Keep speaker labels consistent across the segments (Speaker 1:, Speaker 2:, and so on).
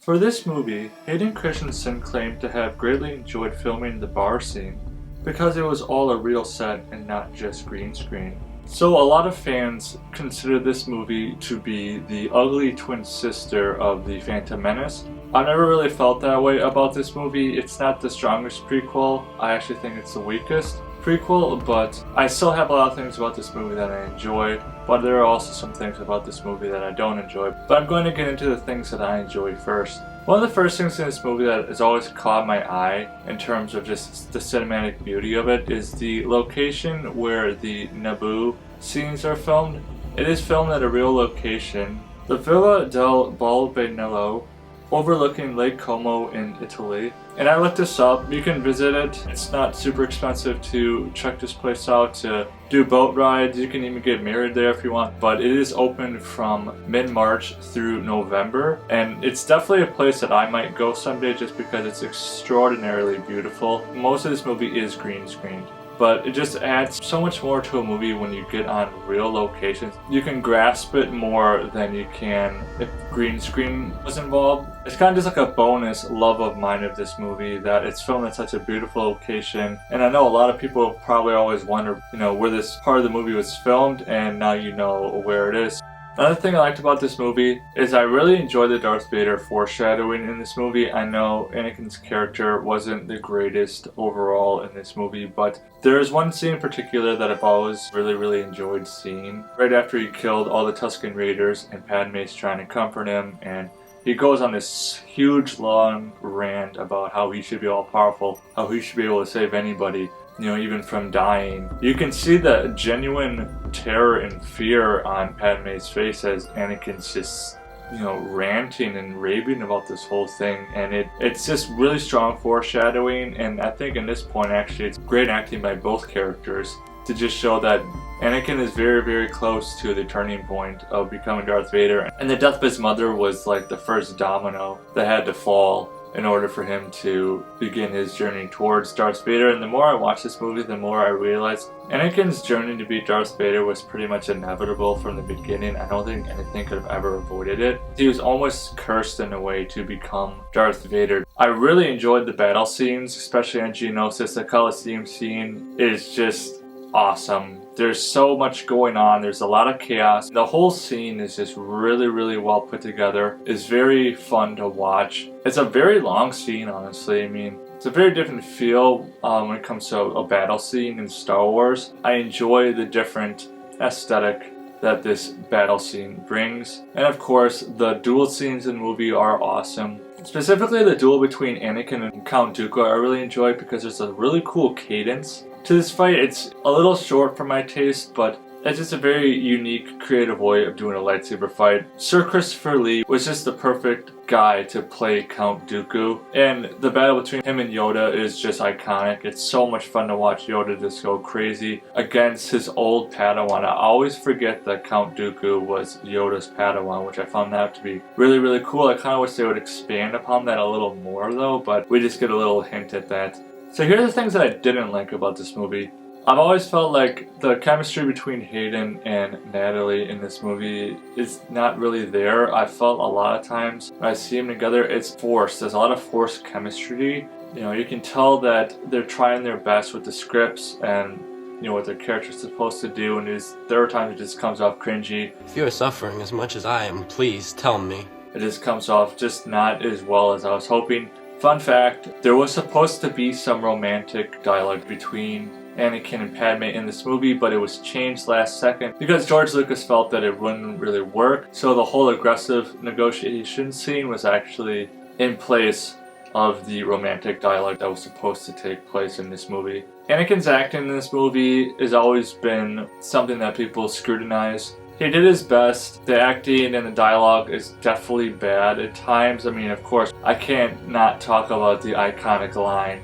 Speaker 1: For this movie, Hayden Christensen claimed to have greatly enjoyed filming the bar scene because it was all a real set and not just green screen. So a lot of fans consider this movie to be the ugly twin sister of The Phantom Menace. I never really felt that way about this movie. It's not the strongest prequel. I actually think it's the weakest prequel, but I still have a lot of things about this movie that I enjoy, but there are also some things about this movie that I don't enjoy. But I'm going to get into the things that I enjoy first. One of the first things in this movie that has always caught my eye in terms of just the cinematic beauty of it is the location where the Naboo scenes are filmed. It is filmed at a real location, the Villa del Balbenello, overlooking Lake Como in Italy. And I looked this up. You can visit it. It's not super expensive to check this place out, to do boat rides. You can even get married there if you want. But it is open from mid-March through November. And it's definitely a place that I might go someday just because it's extraordinarily beautiful. Most of this movie is green screened, but it just adds so much more to a movie when you get on real locations. You can grasp it more than you can if green screen was involved. It's kind of just like a bonus love of mine of this movie, that it's filmed at such a beautiful location. And I know a lot of people probably always wonder, where this part of the movie was filmed, and now you know where it is. Another thing I liked about this movie is I really enjoyed the Darth Vader foreshadowing in this movie. I know Anakin's character wasn't the greatest overall in this movie, but there is one scene in particular that I've always really enjoyed seeing. Right after he killed all the Tusken Raiders and Padme's trying to comfort him, and he goes on this huge long rant about how he should be all powerful, how he should be able to save anybody, even from dying. You can see the genuine terror and fear on Padme's face as Anakin's just, ranting and raving about this whole thing. And it's just really strong foreshadowing, and I think in this point actually it's great acting by both characters to just show that Anakin is very close to the turning point of becoming Darth Vader. And the death of his mother was like the first domino that had to fall in order for him to begin his journey towards Darth Vader. And the more I watch this movie, the more I realize Anakin's journey to be Darth Vader was pretty much inevitable from the beginning. I don't think anything could have ever avoided it. He was almost cursed in a way to become Darth Vader. I really enjoyed the battle scenes, especially on Geonosis. The Coliseum scene is just awesome. There's so much going on. There's a lot of chaos. The whole scene is just really well put together. It's very fun to watch. It's a very long scene, honestly. I mean, it's a very different feel when it comes to a battle scene in Star Wars. I enjoy the different aesthetic that this battle scene brings. And of course, the duel scenes in the movie are awesome. Specifically, the duel between Anakin and Count Dooku I really enjoy because there's a really cool cadence to this fight. It's a little short for my taste, but it's just a very unique, creative way of doing a lightsaber fight. Sir Christopher Lee was just the perfect guy to play Count Dooku, and the battle between him and Yoda is just iconic. It's so much fun to watch Yoda just go crazy against his old Padawan. I always forget that Count Dooku was Yoda's Padawan, which I found that to be really cool. I kind of wish they would expand upon that a little more though, but we just get a little hint at that. So here are the things that I didn't like about this movie. I've always felt like the chemistry between Hayden and Natalie in this movie is not really there. I felt a lot of times when I see them together, it's forced. There's a lot of forced chemistry. You can tell that they're trying their best with the scripts and what their character's supposed to do, and there are times it just comes off cringy.
Speaker 2: If you are suffering as much as I am, please tell me.
Speaker 1: It just comes off just not as well as I was hoping. Fun fact, there was supposed to be some romantic dialogue between Anakin and Padme in this movie, but it was changed last second because George Lucas felt that it wouldn't really work. So the whole aggressive negotiation scene was actually in place of the romantic dialogue that was supposed to take place in this movie. Anakin's acting in this movie has always been something that people scrutinize. He did his best. The acting and the dialogue is definitely bad at times. I mean, of course, I can't not talk about the iconic line.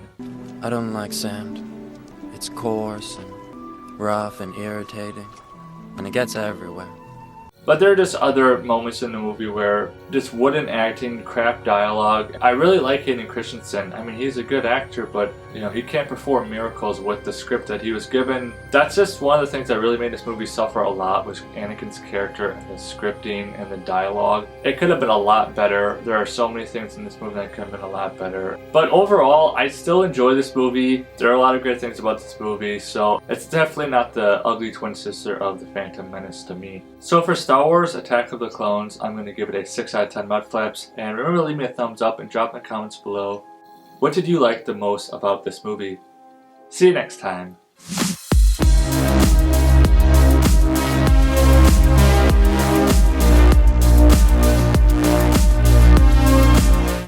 Speaker 3: I don't like sand. It's coarse and rough and irritating, and it gets everywhere.
Speaker 1: But there are just other moments in the movie where just wooden acting, crap dialogue. I really like Hayden Christensen. I mean, he's a good actor, but you know, he can't perform miracles with the script that he was given. That's just one of the things that really made this movie suffer a lot, was Anakin's character and the scripting and the dialogue. It could have been a lot better. There are so many things in this movie that could have been a lot better. But overall, I still enjoy this movie. There are a lot of great things about this movie, so it's definitely not the ugly twin sister of The Phantom Menace to me. So for Star Wars Attack of the Clones, I'm going to give it a 6 out of 10 Mudflaps. And remember to leave me a thumbs up and drop in the comments below. What did you like the most about this movie? See you next time.